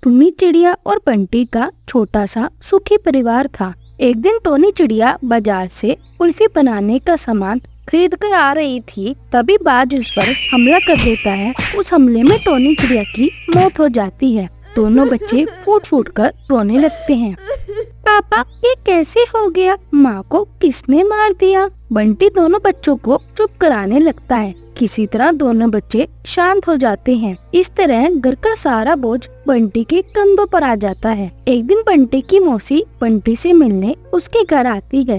टुन्नी चिड़िया और बंटी का छोटा सा सुखी परिवार था। एक दिन टोनी चिड़िया बाजार से कुल्फी बनाने का सामान खरीद कर आ रही थी, तभी बाज उस पर हमला कर देता है। उस हमले में टोनी चिड़िया की मौत हो जाती है। दोनों बच्चे फूट फूट कर रोने लगते हैं। पापा, ये कैसे हो गया? माँ को किसने मार दिया? बंटी दोनों बच्चों को चुप कराने लगता है। किसी तरह दोनों बच्चे शांत हो जाते हैं। इस तरह घर का सारा बोझ बंटी के कंधों पर आ जाता है। एक दिन बंटी की मौसी बंटी से मिलने उसके घर आती है।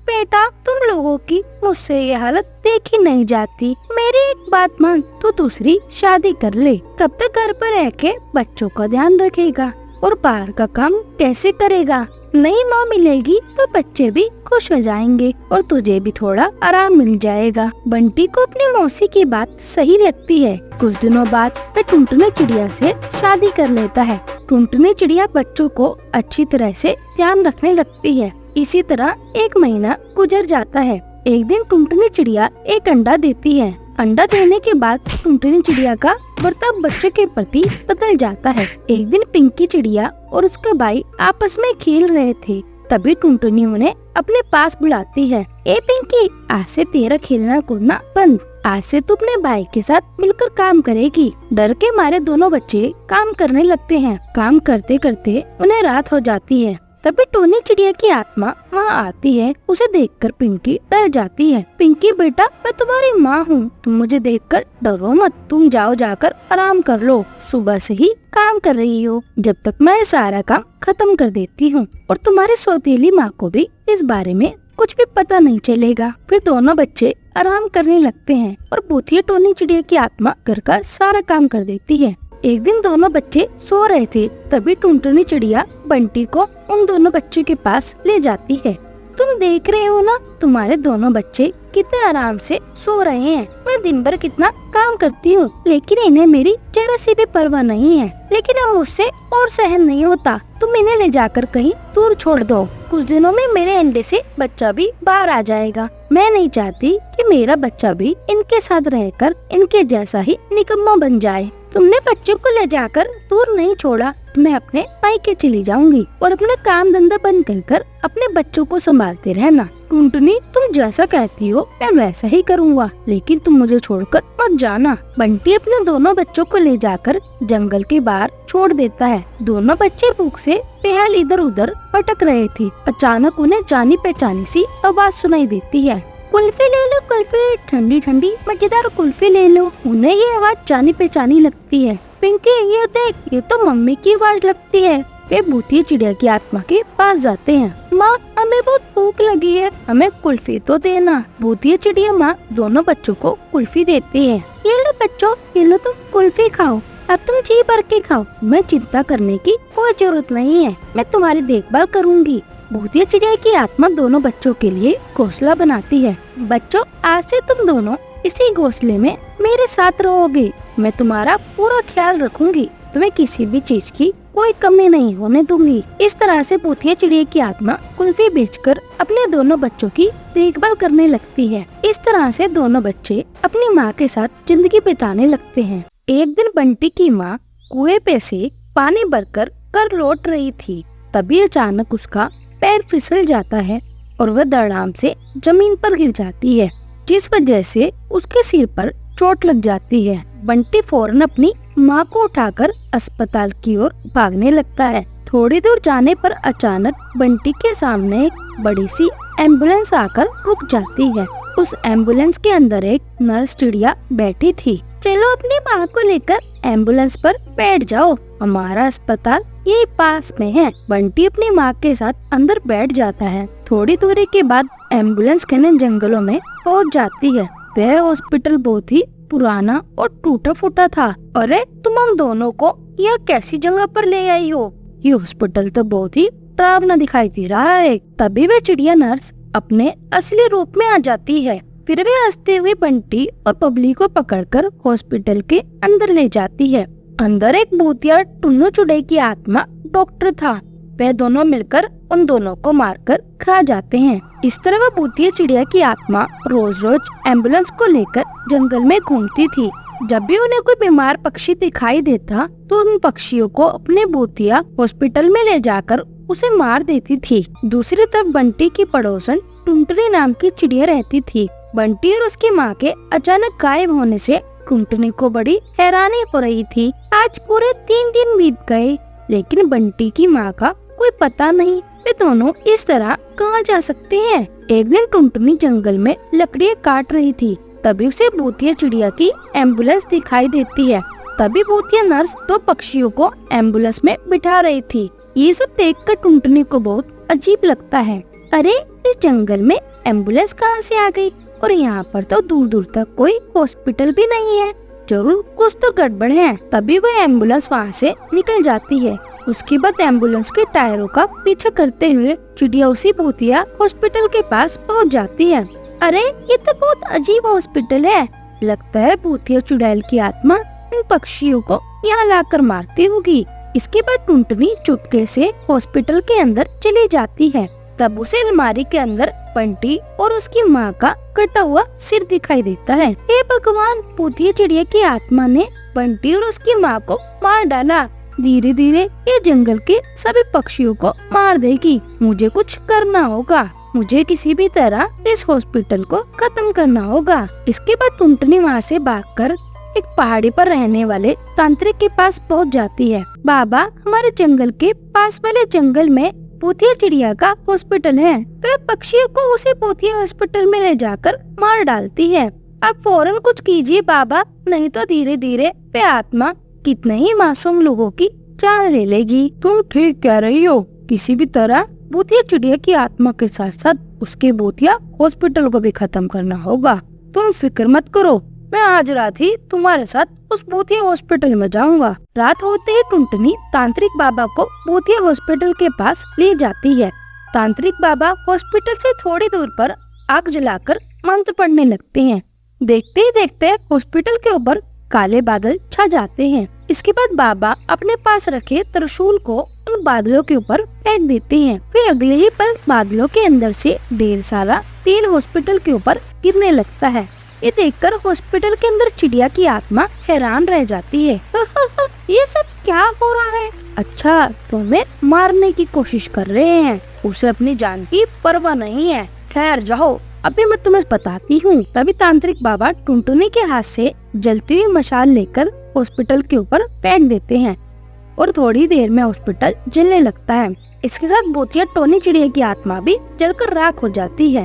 बेटा, तुम लोगों की मुझसे ये हालत देखी नहीं जाती। मेरी एक बात मान, तू दूसरी शादी कर ले। तब तक घर पर रह के बच्चों का ध्यान रखेगा और बाहर का काम कैसे करेगा? नई माँ मिलेगी तो बच्चे भी खुश हो जाएंगे और तुझे भी थोड़ा आराम मिल जाएगा। बंटी को अपनी मौसी की बात सही लगती है। कुछ दिनों बाद वह टुनटुनी चिड़िया से शादी कर लेता है। टुनटुनी चिड़िया बच्चों को अच्छी तरह से ध्यान रखने लगती है। इसी तरह एक महीना गुजर जाता है। एक दिन टुनटुनी चिड़िया एक अंडा देती है। अंडा देने के बाद टुनटुनी चिड़िया का बर्ताव बच्चे के प्रति बदल जाता है। एक दिन पिंकी चिड़िया और उसका भाई आपस में खेल रहे थे, तभी टुनटुनी उन्हें अपने पास बुलाती है। ए पिंकी, आज से तेरा खेलना कूदना बंद। आज से तू अपने भाई के साथ मिलकर काम करेगी। डर के मारे दोनों बच्चे काम करने लगते हैं। काम करते करते उन्हें रात हो जाती है। तभी टोनी चिड़िया की आत्मा वहाँ आती है। उसे देखकर पिंकी डर जाती है। पिंकी बेटा, मैं तुम्हारी माँ हूँ, तुम मुझे देखकर डरो मत। तुम जाओ, जाकर आराम कर लो। सुबह से ही काम कर रही हो, जब तक मैं सारा काम खत्म कर देती हूँ और तुम्हारी सौतेली माँ को भी इस बारे में कुछ भी पता नहीं चलेगा। फिर दोनों बच्चे आराम करने लगते हैं और भूतिया टोनी चिड़िया की आत्मा घर का सारा काम कर देती है। एक दिन दोनों बच्चे सो रहे थे, तभी टुनटुनी चिड़िया बंटी को उन दोनों बच्चों के पास ले जाती है। तुम देख रहे हो ना, तुम्हारे दोनों बच्चे कितने आराम से सो रहे हैं। मैं दिन भर कितना काम करती हूँ, लेकिन इन्हें मेरी जरा सी भी परवाह नहीं है। लेकिन अब मुझसे और सहन नहीं होता। तुम इन्हें ले जाकर कहीं दूर छोड़ दो। कुछ दिनों में मेरे अंडे से बच्चा भी बाहर आ जाएगा। मैं नहीं चाहती कि मेरा बच्चा भी इनके साथ रहकर इनके जैसा ही निकम्मा बन जाए। तुमने बच्चों को ले जाकर दूर नहीं छोड़ा, मैं अपने मायके चली जाऊंगी और अपना काम धंधा बंद कर अपने बच्चों को संभालते रहना। टुनटुनी, तुम जैसा कहती हो मैं वैसा ही करूँगा, लेकिन तुम मुझे छोड़कर मत जाना। बंटी अपने दोनों बच्चों को ले जाकर जंगल के बाहर छोड़ देता है। दोनों बच्चे भूख से बेहाल इधर उधर भटक रहे थे। अचानक उन्हें जानी पहचानी सी आवाज सुनाई देती है। कुल्फी ले लो, कुल्फी, ठंडी ठंडी मजेदार कुल्फी ले लो। उन्हें ये आवाज जानी पहचानी लगती है। पिंकी, ये देख, ये तो मम्मी की आवाज लगती है। वे भूतिया चिड़िया की आत्मा के पास जाते हैं। माँ, हमें बहुत भूख लगी है, हमें कुल्फी तो देना। भूतिया चिड़िया माँ दोनों बच्चों को कुल्फी देती है। ये लो बच्चों, ये लो, तुम कुल्फी खाओ। अब तुम जी भर के खाओ। मैं चिंता करने की कोई जरूरत नहीं है, मैं तुम्हारी देखभाल करूँगी। भूतिया चिड़िया की आत्मा दोनों बच्चों के लिए घोंसला बनाती है। बच्चों, आज से तुम दोनों इसी घोंसले में मेरे साथ रहोगे। मैं तुम्हारा पूरा ख्याल रखूंगी, तुम्हें किसी भी चीज की कोई कमी नहीं होने दूंगी। इस तरह से भूतिया चिड़िया की आत्मा कुल्फी बेचकर अपने दोनों बच्चों की देखभाल करने लगती है। इस तरह से दोनों बच्चे अपनी माँ के साथ जिंदगी बिताने लगते हैं। एक दिन बंटी की माँ कुएं पे से पानी भरकर कर लौट रही थी, तभी अचानक उसका पैर फिसल जाता है और वह धड़ाम से जमीन पर गिर जाती है, जिस वजह से उसके सिर पर चोट लग जाती है। बंटी फौरन अपनी माँ को उठाकर अस्पताल की ओर भागने लगता है। थोड़ी दूर जाने पर अचानक बंटी के सामने एक बड़ी सी एम्बुलेंस आकर रुक जाती है। उस एम्बुलेंस के अंदर एक नर्स चिड़िया बैठी थी। चलो अपनी माँ को लेकर एम्बुलेंस पर बैठ जाओ, हमारा अस्पताल यही पास में है। बंटी अपनी माँ के साथ अंदर बैठ जाता है। थोड़ी दूरी के बाद एम्बुलेंस घने जंगलों में पहुँच जाती है। वह हॉस्पिटल बहुत ही पुराना और टूटा फूटा था। अरे, तुम हम दोनों को यह कैसी जगह पर ले आई हो? ये हॉस्पिटल तो बहुत ही डरावना दिखाई दे रहा है। तभी वह चिड़िया नर्स अपने असली रूप में आ जाती है। फिर वे हंसते हुए बंटी और पब्लिक को पकड़कर हॉस्पिटल के अंदर ले जाती है। अंदर एक भूतिया टुन्नू चिड़िया की आत्मा डॉक्टर था। वह दोनों मिलकर उन दोनों को मारकर खा जाते हैं। इस तरह वह भूतिया चिड़िया की आत्मा रोज रोज एम्बुलेंस को लेकर जंगल में घूमती थी। जब भी उन्हें कोई बीमार पक्षी दिखाई देता तो उन पक्षियों को अपने भूतिया हॉस्पिटल में ले जाकर उसे मार देती थी। दूसरी तरफ बंटी की पड़ोसन टुनटुनी नाम की चिड़िया रहती थी। बंटी और उसकी माँ के अचानक गायब होने से टुनटुनी को बड़ी हैरानी हो रही थी। आज पूरे 3 दिन बीत गए लेकिन बंटी की माँ का कोई पता नहीं। वे दोनों इस तरह कहाँ जा सकते हैं। एक दिन टुनटुनी जंगल में लकड़ियाँ काट रही थी, तभी उसे भूतिया चिड़िया की एम्बुलेंस दिखाई देती है। तभी भूतिया नर्स 2 पक्षियों को एम्बुलेंस में बिठा रही थी। ये सब देखकर टुनटुनी को बहुत अजीब लगता है। अरे इस जंगल में एम्बुलेंस कहाँ से आ गई और यहाँ पर तो दूर दूर तक कोई हॉस्पिटल भी नहीं है। जरूर कुछ तो गड़बड़ है। तभी वह एम्बुलेंस वहाँ से निकल जाती है। उसके बाद एम्बुलेंस के टायरों का पीछा करते हुए चिड़िया उसी भूतिया हॉस्पिटल के पास पहुँच जाती है। अरे ये तो बहुत अजीब हॉस्पिटल है। लगता है भूतिया चुड़ैल की आत्मा इन पक्षियों को यहाँ लाकर मारती होगी। इसके बाद टुनटुनी चुपके से हॉस्पिटल के अंदर चली जाती है। तब उसे अलमारी के अंदर बंटी और उसकी माँ का कटा हुआ सिर दिखाई देता है। हे भगवान, भूतिया चिड़िया की आत्मा ने बंटी और उसकी माँ को मार डाला। धीरे धीरे ये जंगल के सभी पक्षियों को मार देगी। मुझे कुछ करना होगा। मुझे किसी भी तरह इस हॉस्पिटल को खत्म करना होगा। इसके बाद टुनटुनी वहाँ से भागकर एक पहाड़ी पर रहने वाले तांत्रिक के पास पहुँच जाती है। बाबा, हमारे जंगल के पास वाले जंगल में भूतिया चिड़िया का हॉस्पिटल है। वह पक्षियों को उसे भूतिया हॉस्पिटल में ले जाकर मार डालती है। आप फौरन कुछ कीजिए बाबा, नहीं तो धीरे धीरे वे आत्मा कितने ही मासूम लोगों की जान ले लेगी। तुम ठीक कह रही हो। किसी भी तरह भूतिया चिड़िया की आत्मा के साथ साथ उसके भूतिया हॉस्पिटल को भी खत्म करना होगा। तुम फिक्र मत करो, मैं आज रात ही तुम्हारे साथ उस भूतिया हॉस्पिटल में जाऊंगा। रात होते ही टुनटुनी तांत्रिक बाबा को भूतिया हॉस्पिटल के पास ले जाती है। तांत्रिक बाबा हॉस्पिटल से थोड़ी दूर पर आग जलाकर मंत्र पढ़ने लगते हैं। देखते ही देखते हॉस्पिटल के ऊपर काले बादल छा जाते हैं। इसके बाद बाबा अपने पास रखे त्रिशूल को उन बादलों के ऊपर फेंक देते हैं। फिर अगले ही पल बादलों के अंदर से ढेर सारा तेल हॉस्पिटल के ऊपर गिरने लगता है। ये देखकर हॉस्पिटल के अंदर चिड़िया की आत्मा हैरान रह जाती है। ये सब क्या हो रहा है? अच्छा, तो हमें मारने की कोशिश कर रहे हैं। उसे अपनी जान की परवाह नहीं है। ठहर जाओ, अभी मैं तुम्हें बताती हूँ। तभी तांत्रिक बाबा टुनटुनी के हाथ से जलती हुई मशाल लेकर हॉस्पिटल के ऊपर फेंक देते हैं और थोड़ी देर में हॉस्पिटल जलने लगता है। इसके साथ भूतिया टोनी चिड़िया की आत्मा भी जलकर राख हो जाती है।